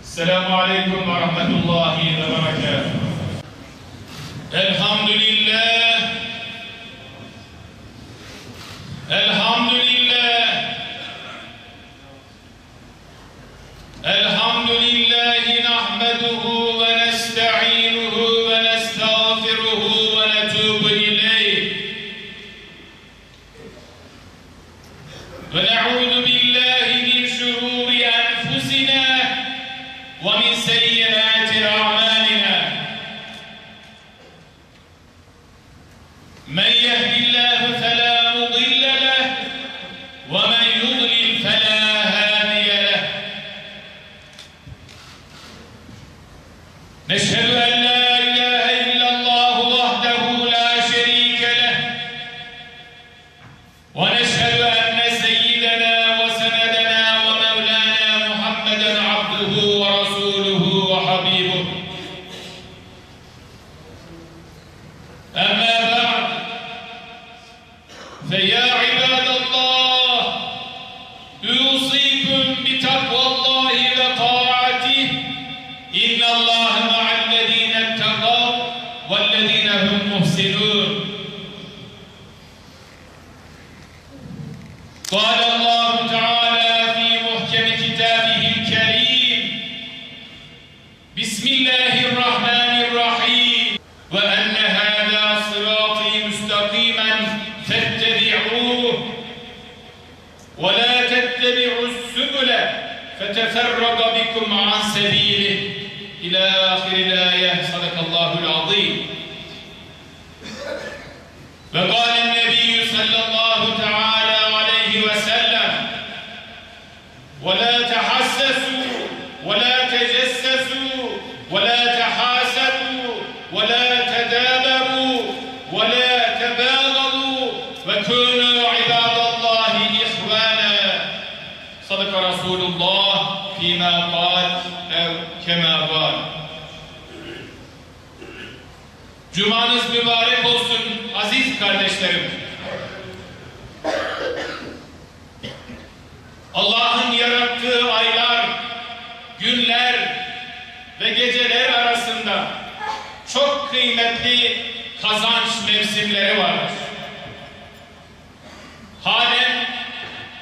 Esselamu Aleyküm ve Rahmetullahi ve Berekatuhu. Elhamdülillah. Elhamdülillah. Elhamdülillahi nahmeduhu ve nesta'inuhu ve nestağfiruhu ve netubu ileyh. Ve ne'udu billahi min şururi enfusina ve min seyyiati a'malina. Men yehdillahu fela mudille leh ve men yudlil fela hadiye leh. Neşhedü en la ilahe illallah vahdehu la şerike leh ve neşhedü enne seyyidena ve senedena ve mevlana Muhammeden abduhu ve rasuluhu ve habibuhu. Amma ba'd feya ibadallah usikum bitaqvallahi ve ta'atih. İnnallâhe ma'allezîne etteqâv vellezîne hum muhsinûn. Kâlellâhu Teâlâ fî muhkemi kitâbihil kerîm. Bismillahirrahmanirrahim. Ve enne hâzâ sırâtî müstakîmen fettebi'ûh. Ve lâ tettebi'u's-sübüle feteferraga bikum an sebîlih. İlâ ahiril âye. Sadakallâhul azîm. Ve kâlen nebiyyü sallallahu teâlâ aleyhi ve sellem ve lâ tehassesû ve lâ tecessesû ve lâ tehâsedû ve lâ tedâberû ve lâ tebâgalû ve kûnû ibâdallâhi ihvâna. Sadaka Rasulullah fîmâ kâl ev kemâ kâl. Cumanız mübarek olsun aziz kardeşlerim. Allah'ın yarattığı aylar, günler ve geceler arasında çok kıymetli kazanç mevsimleri vardır. Halen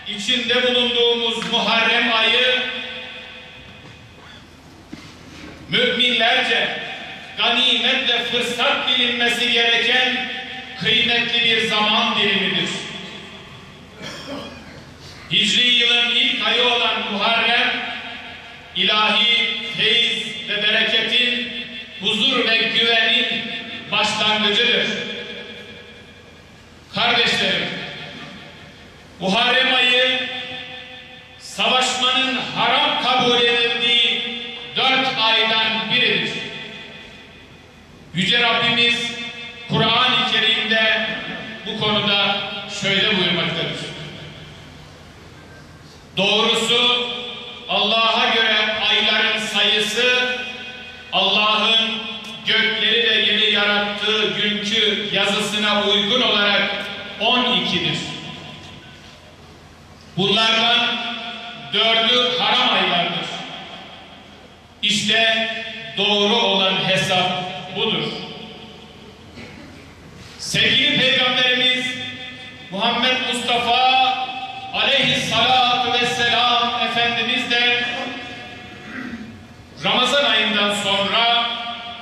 içinde bulunduğumuz Muharrem ayı müminlerce ganimetle fırsat bilinmesi gereken kıymetli bir zaman dilimidir. Hicri yılın ilk ayı olan Muharrem, ilahi feyiz ve bereketin, huzur ve güvenin başlangıcıdır. Kardeşlerim, Muharrem ayı savaşmanın haram kabul edildiği 4 aydan biridir. Yüce Rabbimiz Kur'an-ı Kerim'de bu konuda şöyle buyurmaktadır. Doğrusu Allah'a göre ayların sayısı Allah'ın gökleri ve yeri yarattığı günkü yazısına uygun olarak 12'dir. Bunlardan 4'ü haram aylardır. İşte doğru olan hesap budur. Sevgili Peygamberimiz Muhammed Mustafa aleyhissalatu vesselam Efendimiz de Ramazan ayından sonra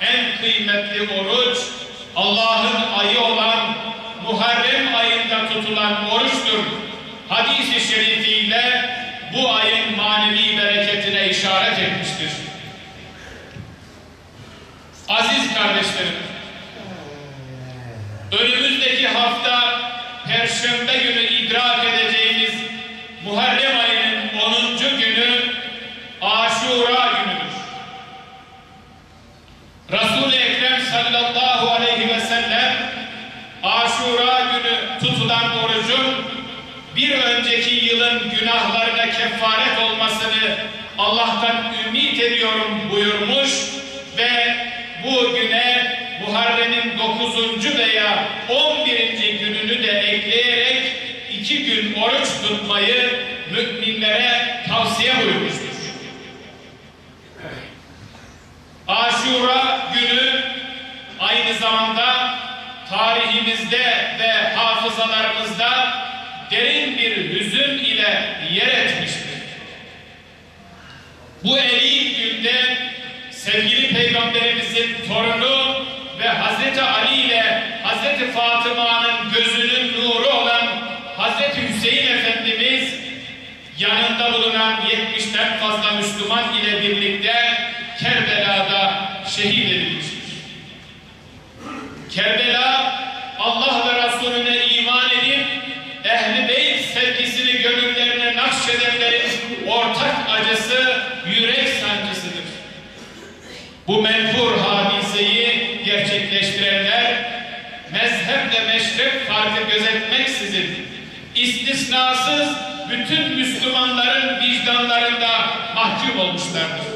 en kıymetli oruç Allah'ın ayı olan Muharrem ayında tutulan oruçtur. Hadis-i şerifiyle bu ayın manevi bereketine işaret etmiştir. Aziz kardeşlerim, önümüzdeki hafta Perşembe günü idrak edeceğimiz Muharrem ayının 10. günü Aşura günüdür. Resul-i Ekrem sallallahu aleyhi ve sellem Aşura günü tutulan orucun bir önceki yılın günahlarına kefaret olmasını Allah'tan ümit ediyorum buyurmuş ve bu güne Muharrem'in 9. veya 11. gününü de ekleyerek 2 gün oruç tutmayı müminlere tavsiye buyurmuştur. kalbimizde ve hafızalarımızda derin bir hüzün ile yer etmiştir. Bu eli günde sevgili Peygamberimizin torunu ve Hazreti Ali ile Hazreti Fatıma'nın gözünün nuru olan Hazreti Hüseyin Efendimiz yanında bulunan 70'ten fazla Müslüman ile birlikte Kerbela'da şehit edilmiştir. Kerbela, Allah ve Resulüne iman edip Ehl-i Beyt sevgisini gönüllerine nakşedenlerin ortak acısı, yürek sancısıdır. Bu menfur hadiseyi gerçekleştirenler mezhep ve meşrep farkı gözetmeksizin istisnasız bütün Müslümanların vicdanlarında mahkum olmuşlardır.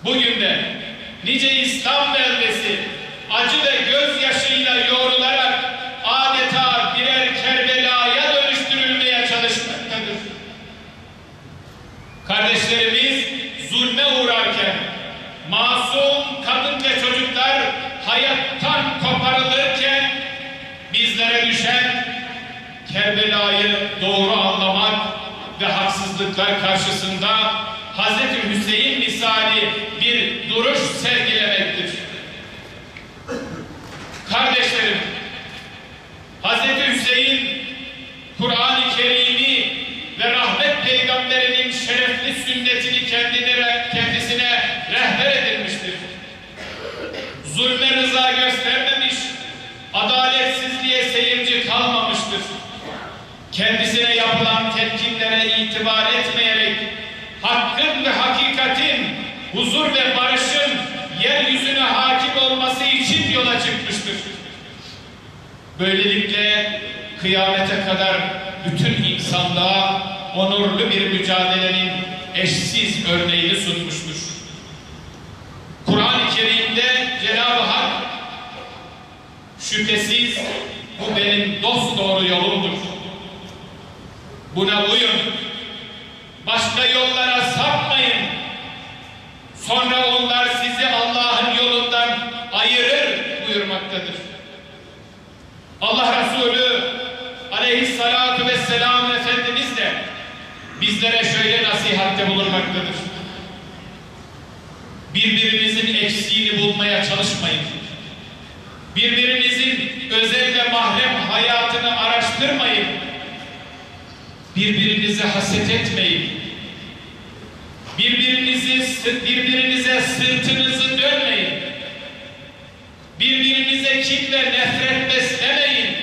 Bugün de nice İslam beldesi acı ve gözyaşıyla yoğrularak adeta birer Kerbela'ya dönüştürülmeye çalışmaktadır. Kardeşlerimiz zulme uğrarken masum kadın ve çocuklar hayattan koparılırken bizlere düşen Kerbela'yı doğru anlamak ve haksızlıklar karşısında Hazreti Hüseyin misali bir duruş sergilemektir. Kardeşlerim, Hazreti Hüseyin Kur'an-ı Kerim'i ve rahmet peygamberinin şerefli sünnetini kendisine rehber edilmiştir. Zulme rıza göstermemiş, adaletsizliğe seyirci kalmamıştır. Kendisine yapılan telkinlere itibar etmeyerek hakkın ve hakikatin, huzur ve barışın yeryüzüne hakim olması için yola çıkmıştır. Böylelikle kıyamete kadar bütün insanlığa onurlu bir mücadelenin eşsiz örneğini sunmuştur. Kur'an-ı Kerim'de Cenab-ı Hak şüphesiz bu benim dosdoğru yolumdur. Buna uyun. Başka yollara sapmayın. Sonra onlar sizi Allah'ın yolundan ayırır buyurmaktadır. Allah Resulü aleyhissalatu vesselam Efendimiz de bizlere şöyle nasihatte bulunmaktadır. Birbirinizin eksiğini bulmaya çalışmayın. Birbirinizin özel ve mahrem hayatını araştırmayın. Birbirinize haset etmeyin. Birbirinize sırtınızı dönmeyin. Birbirinize kin ve nefret beslemeyin.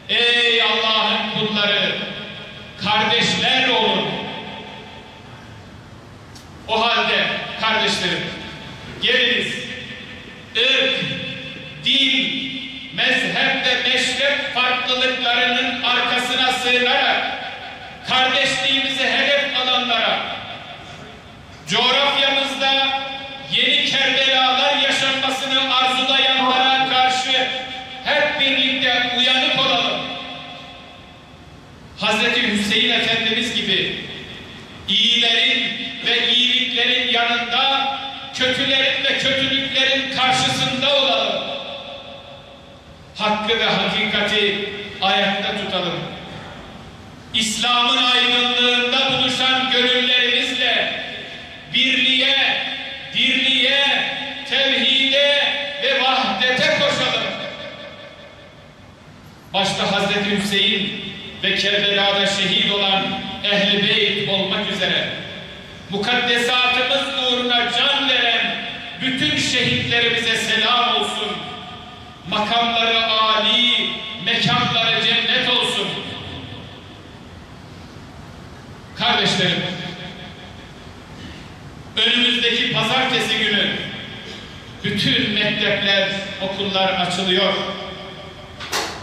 Ey Allah'ın kulları, kardeşler olun. O halde kardeşlerim, geliniz ırk, dil, mezhep ve meşrep farklılıklarının arkasına sığınarak kardeşliğimizi hedef alanlara, coğrafyamızda yeni Kerbelalar yaşanmasını arzulayanlara karşı hep birlikte uyanık olalım. Hazreti Hüseyin Efendimiz gibi iyilerin ve iyiliklerin yanında, kötülerin ve kötülüklerin karşısında olalım. Hakkı ve hakikati ayakta tutalım. İslam'ın aydınlığında buluşan gönüllerimizle birliğe, dirliğe, tevhide ve vahdete koşalım. Başta Hazreti Hüseyin ve Kerbela'da şehit olan Ehl-i Beyt olmak üzere mukaddesatımız uğruna can veren bütün şehitlerimize selam olsun. Makamları âli, mekanları cennet olsun. Kardeşlerim, önümüzdeki pazartesi günü bütün mektepler, okullar açılıyor.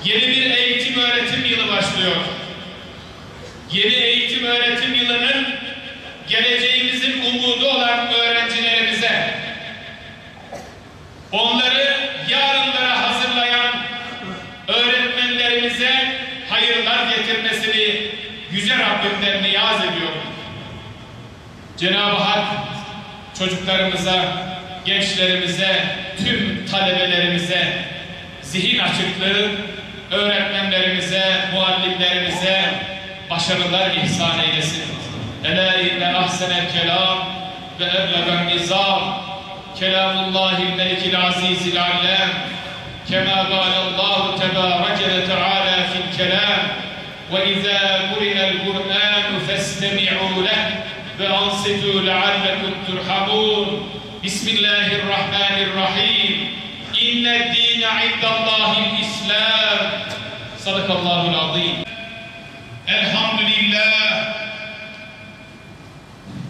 Yeni bir eğitim öğretim yılı başlıyor. Yeni eğitim öğretim yılının geleceğimizin umudu olan öğrencilerimize, onları yarınlara hazırlayan öğretmenlerimize hayırlar getirmesini Yüce Rabbimden niyaz ediyorum. Cenab-ı Hak çocuklarımıza, gençlerimize, tüm talebelerimize zihin açıklığı, öğretmenlerimize, muallimlerimize başarılar ihsan eylesin. Ela inne ahsenel kelam ve eblegan nizam kelamullahil melikil azizil allem kema gâlallahu tebâreke ve teâlâ fil kelam ve izâ kuri'el Kur'ânu festemi'û leh ve ansitû leallekum turhamûn. Bismillahirrahmanirrahim. İnned dîne indallâhil islam. Sadakallâhul azîm. Elhamdülillah.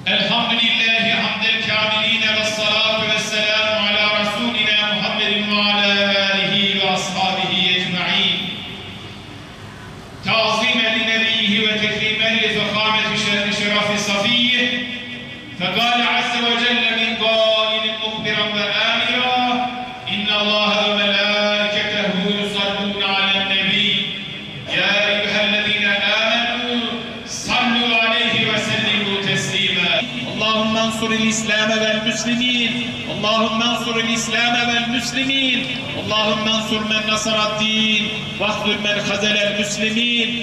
Elhamdülillahi hamdel kâmilîne ve salâtu ve selâmu alâ rasûlina Muhammedin ve alâ âlihi ve ashâbihi ecma'în. Ta'zîmen li nebiyyihi ve tekrimen li fekâmeti şerâfi safiyyih. Fekâle azze ve celle min gâilin muhbiran ve âmirâ. İnnallâhe ve melâiketehu yusallûne alen nebî. Ya eyyühellezîne âmenû sallû aleyhi ve sellimû teslîmâ. Allahümme ensuril İslam'e vel müslimîn. Allahümme ensuril İslam'e vel müslimîn. Allahümme ensur men nasaraddîn. Vahdül men hazelel müslimîn.